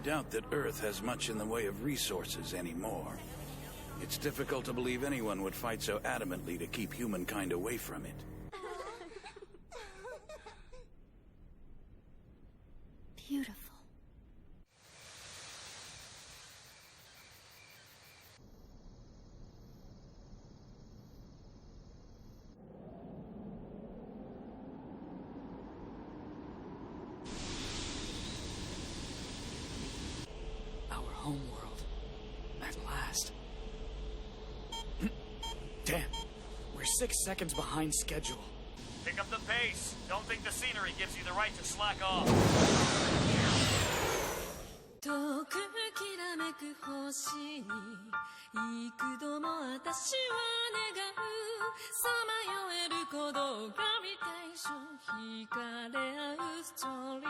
doubt that Earth has much in the way of resources anymore. It's difficult to believe anyone would fight so adamantly to keep humankind away from it. Beautiful. Our homeworld. At last. Damn. We're 6 seconds behind schedule. Pick up the pace. Don't think the scenery gives you the right to slack off. 遠くきらめく星に幾度も私は願うさまよえる鼓動グラビテーション惹かれ合うストーリー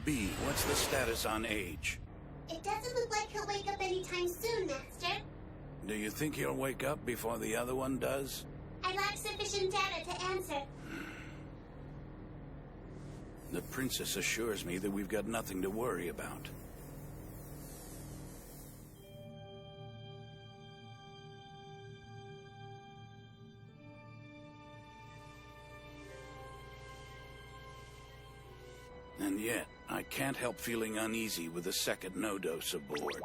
B, what's the status on Age? It doesn't look like he'll wake up anytime soon, Master. Do you think he'll wake up before the other one does? I lack sufficient data to answer. The Princess assures me that we've got nothing to worry about. And yet, I can't help feeling uneasy with the second Nodos aboard.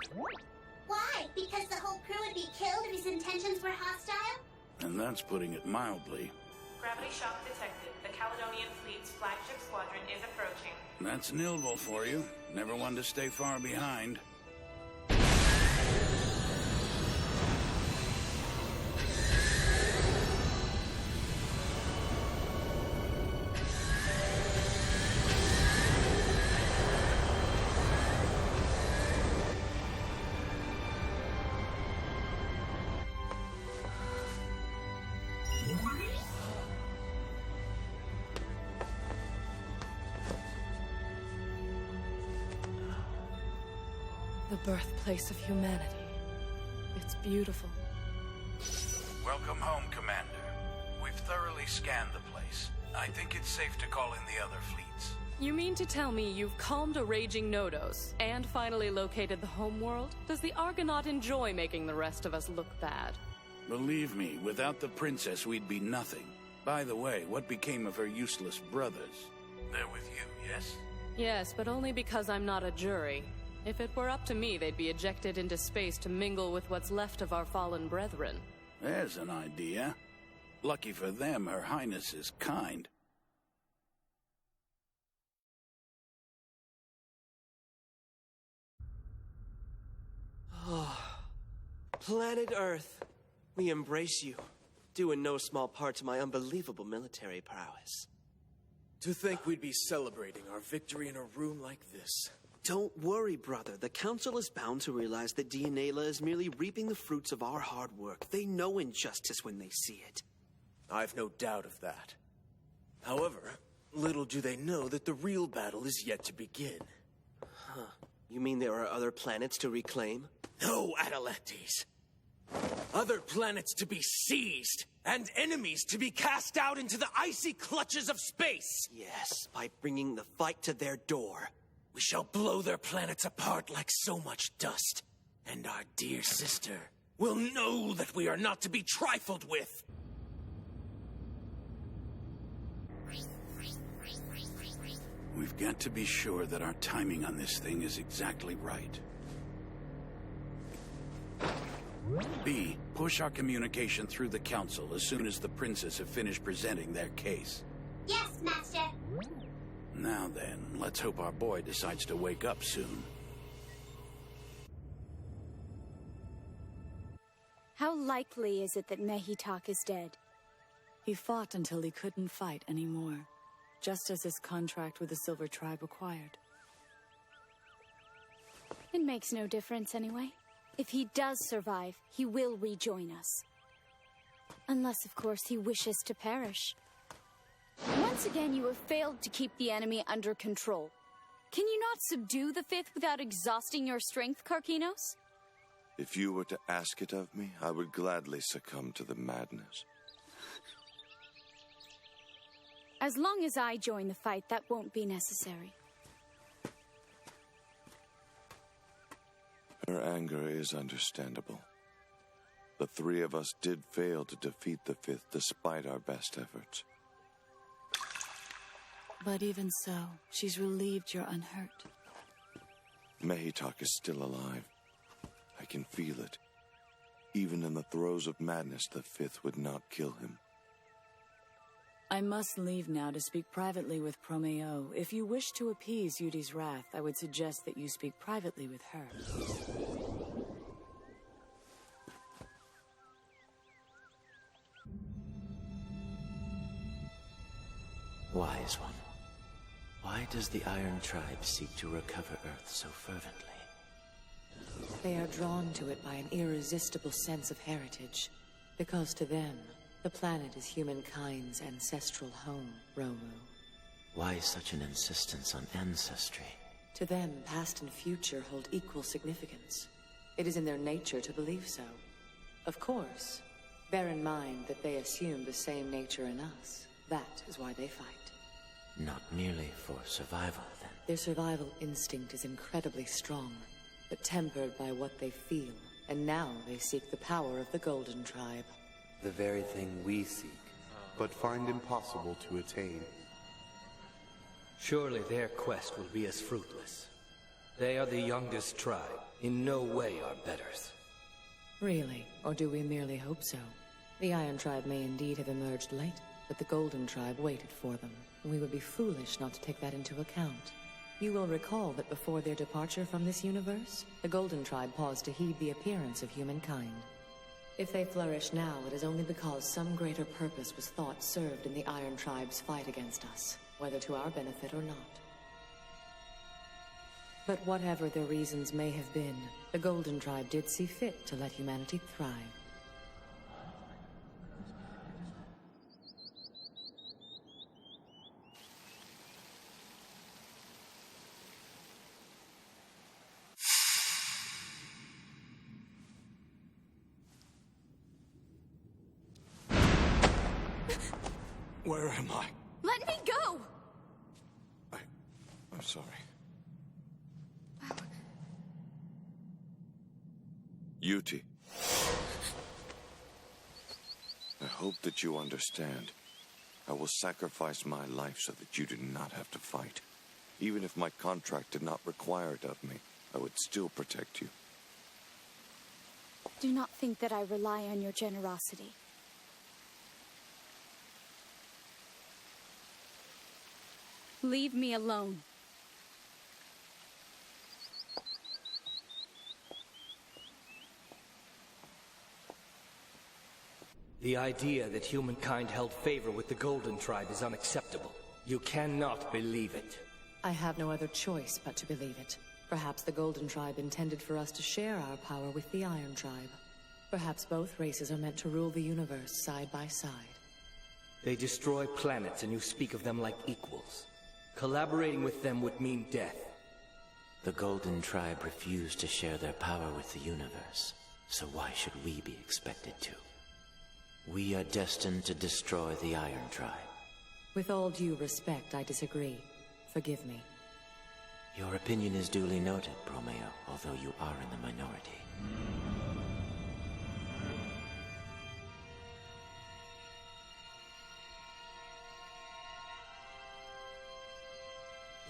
Why? Because the whole crew would be killed if his intentions were hostile? And that's putting it mildly. Gravity shock detected. The Caledonian fleet's flagship squadron is approaching. That's Nilval for you. Never one to stay far behind. The birthplace of humanity. It's beautiful. Welcome home, Commander. We've thoroughly scanned the place. I think it's safe to call in the other fleets. You mean to tell me you've calmed a raging Nodos and finally located the homeworld? Does the Argonaut enjoy making the rest of us look bad? Believe me, without the Princess, we'd be nothing. By the way, what became of her useless brothers? They're with you, yes? Yes, but only because I'm not a jury. If it were up to me, they'd be ejected into space to mingle with what's left of our fallen brethren. There's an idea. Lucky for them, Her Highness is kind. Planet Earth, we embrace you, due in no small part to my unbelievable military prowess. To think we'd be celebrating our victory in a room like this. Don't worry, brother. The Council is bound to realize that Dionela is merely reaping the fruits of our hard work. They know injustice when they see it. I've no doubt of that. However, little do they know that the real battle is yet to begin. Huh. You mean there are other planets to reclaim? No, Adalectes. Other planets to be seized, and enemies to be cast out into the icy clutches of space. Yes, by bringing the fight to their door. We shall blow their planets apart like so much dust. And our dear sister will know that we are not to be trifled with. We've got to be sure that our timing on this thing is exactly right. B, push our communication through the Council as soon as the princes have finished presenting their case. Yes, Master. Now then, let's hope our boy decides to wake up soon. How likely is it that Mehitak is dead? He fought until he couldn't fight anymore, just as his contract with the Silver Tribe required. It makes no difference anyway. If he does survive, he will rejoin us. Unless, of course, he wishes to perish. Once again, you have failed to keep the enemy under control. Can you not subdue the Fifth without exhausting your strength, Karkinos? If you were to ask it of me, I would gladly succumb to the madness. As long as I join the fight, that won't be necessary. Her anger is understandable. The three of us did fail to defeat the Fifth despite our best efforts. But even so, she's relieved you're unhurt. Mehitak is still alive. I can feel it. Even in the throes of madness, the Fifth would not kill him. I must leave now to speak privately with Promeo. If you wish to appease Yudi's wrath, I would suggest that you speak privately with her. Wise one, why does the Iron Tribe seek to recover Earth so fervently? They are drawn to it by an irresistible sense of heritage. Because to them, the planet is humankind's ancestral home, Romu. Why such an insistence on ancestry? To them, past and future hold equal significance. It is in their nature to believe so. Of course, bear in mind that they assume the same nature in us. That is why they fight. Not merely for survival, then. Their survival instinct is incredibly strong, but tempered by what they feel. And now they seek the power of the Golden Tribe. The very thing we seek, but find impossible to attain. Surely their quest will be as fruitless. They are the youngest tribe, in no way our betters. Really? Or do we merely hope so? The Iron Tribe may indeed have emerged late, but the Golden Tribe waited for them. We would be foolish not to take that into account. You will recall that before their departure from this universe, the Golden Tribe paused to heed the appearance of humankind. If they flourish now, it is only because some greater purpose was thought served in the Iron Tribe's fight against us, whether to our benefit or not. But whatever their reasons may have been, the Golden Tribe did see fit to let humanity thrive. Where am I? Let me go! I'm sorry. Yuti. I hope that you understand. I will sacrifice my life so that you do not have to fight. Even if my contract did not require it of me, I would still protect you. Do not think that I rely on your generosity. Leave me alone. The idea that humankind held favor with the Golden Tribe is unacceptable. You cannot believe it. I have no other choice but to believe it. Perhaps the Golden Tribe intended for us to share our power with the Iron Tribe. Perhaps both races are meant to rule the universe side by side. They destroy planets and you speak of them like equals. Collaborating with them would mean death. The Golden Tribe refused to share their power with the universe, So why should we be expected to? We are destined to destroy the Iron Tribe. With all due respect, I disagree. Forgive me. Your opinion is duly noted, Bromeo, although you are in the minority.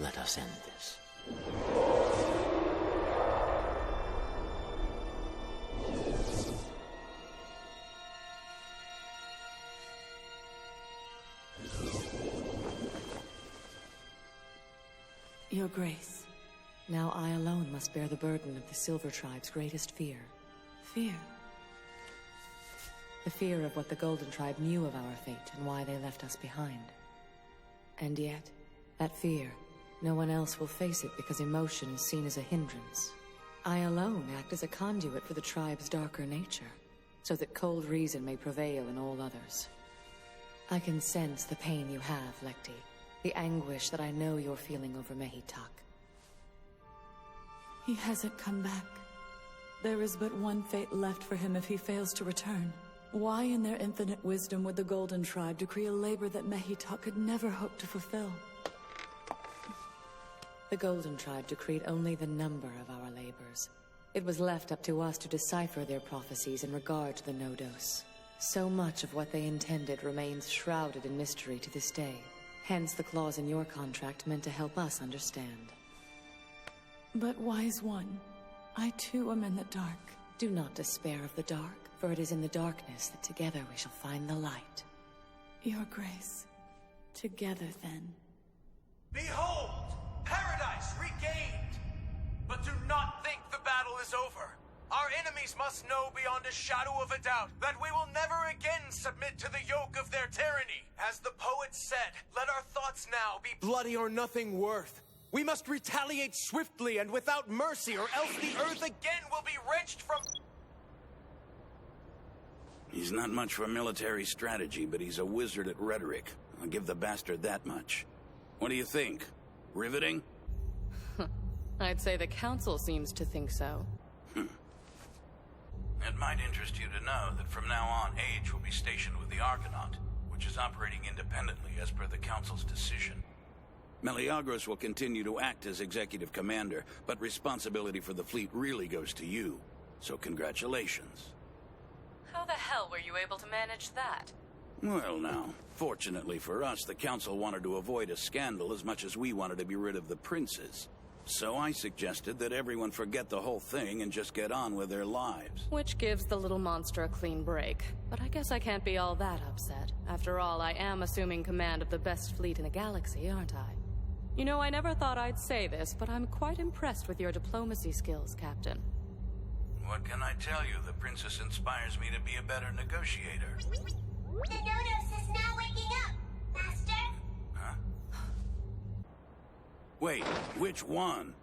Let us end this. Your Grace. Now I alone must bear the burden of the Silver Tribe's greatest fear. Fear? The fear of what the Golden Tribe knew of our fate and why they left us behind. And yet, that fear, no one else will face it because emotion is seen as a hindrance. I alone act as a conduit for the tribe's darker nature, so that cold reason may prevail in all others. I can sense the pain you have, Lekti, the anguish that I know you're feeling over Mehitak. He hasn't come back. There is but one fate left for him if he fails to return. Why in their infinite wisdom would the Golden Tribe decree a labor that Mehitak could never hope to fulfill? The Golden Tribe decreed only the number of our labors. It was left up to us to decipher their prophecies in regard to the Nodos. So much of what they intended remains shrouded in mystery to this day. Hence the clause in your contract meant to help us understand. But Wise One, I too am in the dark. Do not despair of the dark, for it is in the darkness that together we shall find the light. Your Grace. Together, then. Behold! Paradise regained! But do not think the battle is over. Our enemies must know beyond a shadow of a doubt that we will never again submit to the yoke of their tyranny. As the poet said, let our thoughts now be bloody or nothing worth. We must retaliate swiftly and without mercy, or else the earth again will be wrenched from... He's not much for military strategy, but he's a wizard at rhetoric. I'll give the bastard that much. What do you think? Riveting? I'd say the Council seems to think so. It might interest you to know that from now on, Age will be stationed with the Argonaut, which is operating independently as per the Council's decision. Meleagros will continue to act as executive commander, but responsibility for the fleet really goes to you. So congratulations. How the hell were you able to manage that? Well now, fortunately for us, the Council wanted to avoid a scandal as much as we wanted to be rid of the princes. So I suggested that everyone forget the whole thing and just get on with their lives. Which gives the little monster a clean break. But I guess I can't be all that upset. After all, I am assuming command of the best fleet in the galaxy, aren't I? You know, I never thought I'd say this, but I'm quite impressed with your diplomacy skills, Captain. What can I tell you? The princess inspires me to be a better negotiator. The Nodos is now waking up, Master. Huh? Wait, which one?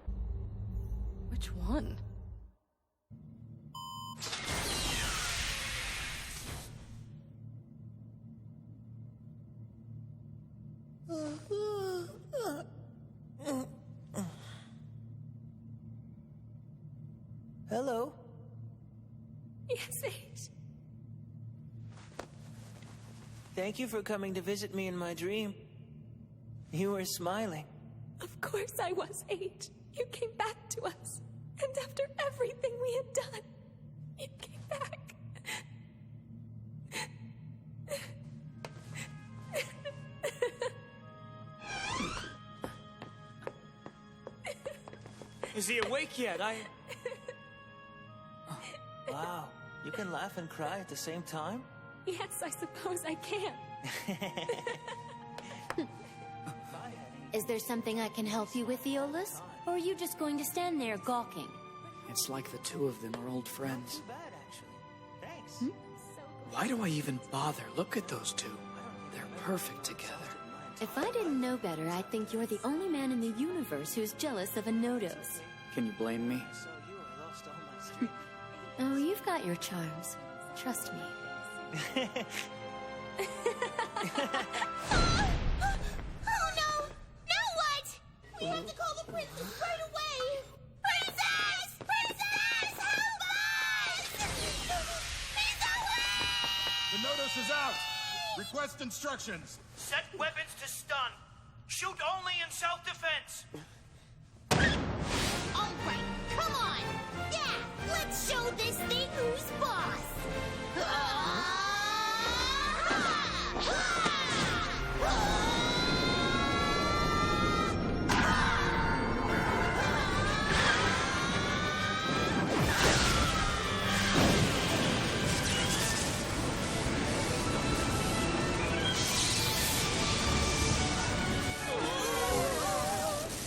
Which one? Hello. Yes, Age. Thank you for coming to visit me in my dream. You were smiling. Of course I was, Age. You came back to us. And after everything we had done, you came back. Is he awake yet? Oh, wow. You can laugh and cry at the same time? Yes, I suppose I can. Is there something I can help you with, Aeolus? Or are you just going to stand there gawking? It's like the two of them are old friends. Why do I even bother? Look at those two. They're perfect together. If I didn't know better, I'd think you're the only man in the universe who's jealous of a Nodos. Can you blame me? Oh, you've got your charms. Trust me. Oh no! Now what? We have to call the princess right away! Princess! Princess! Help us! Weapons out! Request instructions! Set weapons to stun. Shoot only in self-defense. All right, come on! Yeah, let's show this thing who's boss!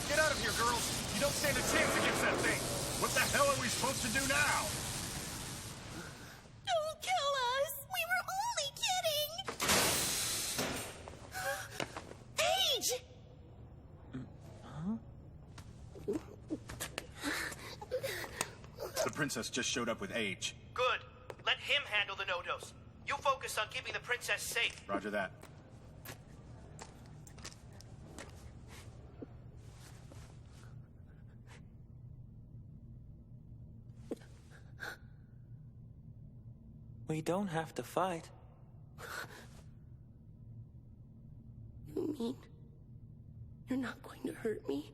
Get out of here, girls! You don't stand a chance against that thing! What the hell are we supposed to do now? Don't kill us! We were only kidding! Age! The princess just showed up with Age. Good. Let him handle the Nodos. You focus on keeping the princess safe. Roger that. We don't have to fight. You mean you're not going to hurt me?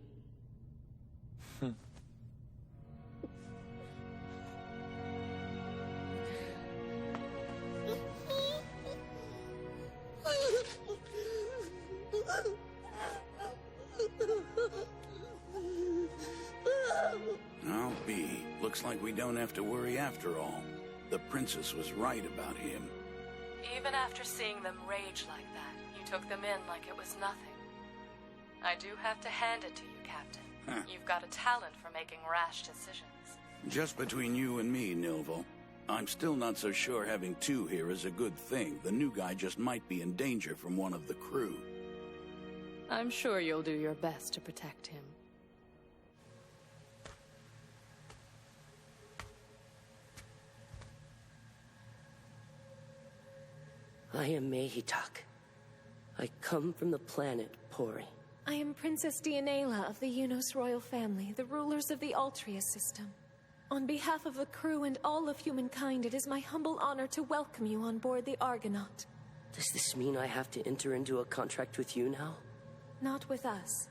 I'll be. Looks like we don't have to worry after all. The princess was right about him. Even after seeing them rage like that, you took them in like it was nothing. I do have to hand it to you, Captain. Huh. You've got a talent for making rash decisions. Just between you and me, Nilvo. I'm still not so sure having two here is a good thing. The new guy just might be in danger from one of the crew. I'm sure you'll do your best to protect him. I am Mehitak. I come from the planet Pori. I am Princess Dionela of the Unos royal family, the rulers of the Altria system. On behalf of the crew and all of humankind, it is my humble honor to welcome you on board the Argonaut. Does this mean I have to enter into a contract with you now? Not with us.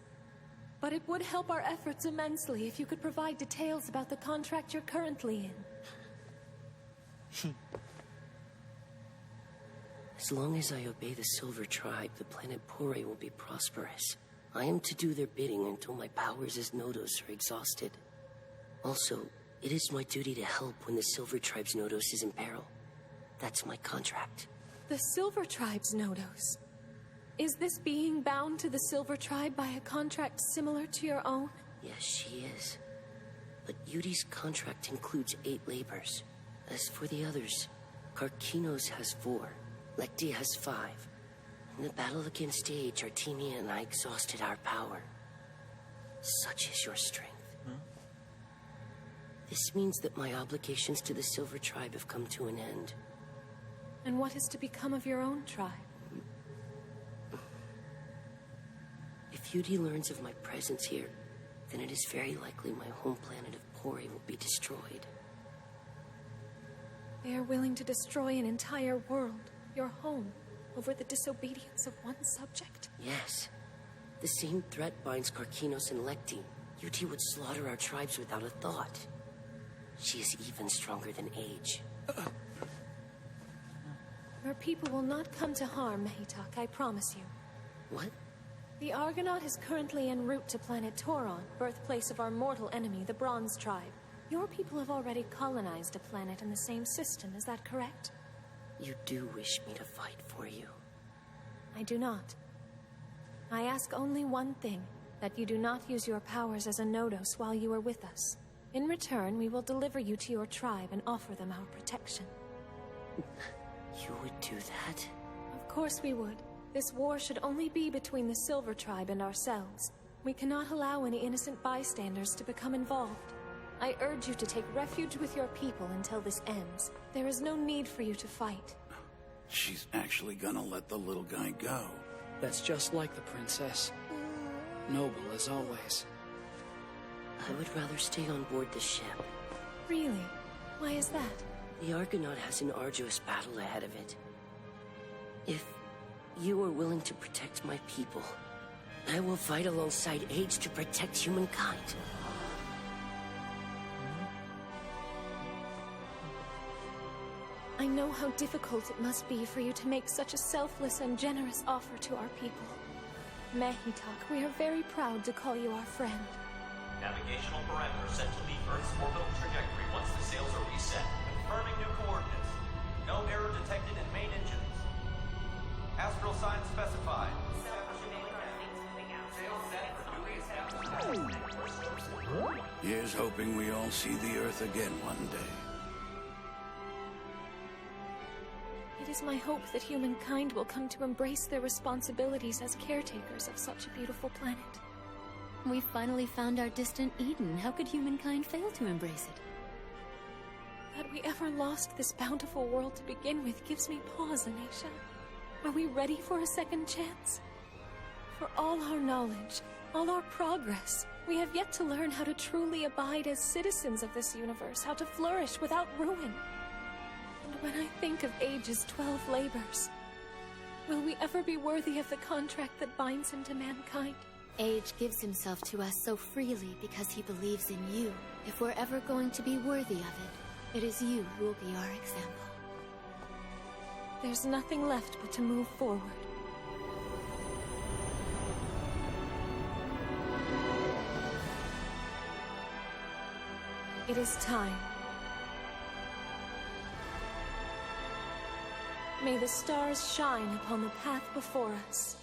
But it would help our efforts immensely if you could provide details about the contract you're currently in. As long as I obey the Silver Tribe, the planet Pori will be prosperous. I am to do their bidding until my powers as Nodos are exhausted. Also, it is my duty to help when the Silver Tribe's Nodos is in peril. That's my contract. The Silver Tribe's Nodos? Is this being bound to the Silver Tribe by a contract similar to your own? Yes, she is. But Yudi's contract includes 8 labors. As for the others, Karkinos has 4. Lekti has 5. In the battle against Age, Artemia and I exhausted our power. Such is your strength. This means that my obligations to the Silver Tribe have come to an end. And what is to become of your own tribe? If Yudi learns of my presence here, then it is very likely my home planet of Pori will be destroyed. They are willing to destroy an entire world, your home, over the disobedience of one subject? Yes. The same threat binds Karkinos and Lekti. Yudi would slaughter our tribes without a thought. She is even stronger than Age. Your people will not come to harm, Mehitak, I promise you. What? The Argonaut is currently en route to planet Toron, birthplace of our mortal enemy, the Bronze Tribe. Your people have already colonized a planet in the same system, is that correct? You do wish me to fight for you. I do not. I ask only one thing, that you do not use your powers as a Nodos while you are with us. In return, we will deliver you to your tribe and offer them our protection. You would do that? Of course we would. This war should only be between the Silver Tribe and ourselves. We cannot allow any innocent bystanders to become involved. I urge you to take refuge with your people until this ends. There is no need for you to fight. She's actually gonna let the little guy go. That's just like the princess. Noble as always. I would rather stay on board the ship. Really? Why is that? The Argonaut has an arduous battle ahead of it. If you are willing to protect my people, I will fight alongside Age to protect humankind. I know how difficult it must be for you to make such a selfless and generous offer to our people. Mehitok, we are very proud to call you our friend. Navigational parameters set to leave Earth's orbital trajectory once the sails are reset. Confirming new coordinates. No error detected in main engines. Astral sign specified. Here's hoping we all see the Earth again one day. It is my hope that humankind will come to embrace their responsibilities as caretakers of such a beautiful planet. We finally found our distant Eden. How could humankind fail to embrace it? That we ever lost this bountiful world to begin with gives me pause, Anisha. Are we ready for a second chance? For all our knowledge, all our progress, we have yet to learn how to truly abide as citizens of this universe, how to flourish without ruin. And when I think of Age's 12 labors, will we ever be worthy of the contract that binds him to mankind? Age gives himself to us so freely because he believes in you. If we're ever going to be worthy of it, it is you who will be our example. There's nothing left but to move forward. It is time. May the stars shine upon the path before us.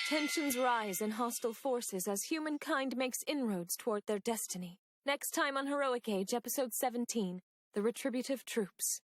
Tensions rise in hostile forces as humankind makes inroads toward their destiny. Next time on Heroic Age, Episode 17, The Retributive Troops.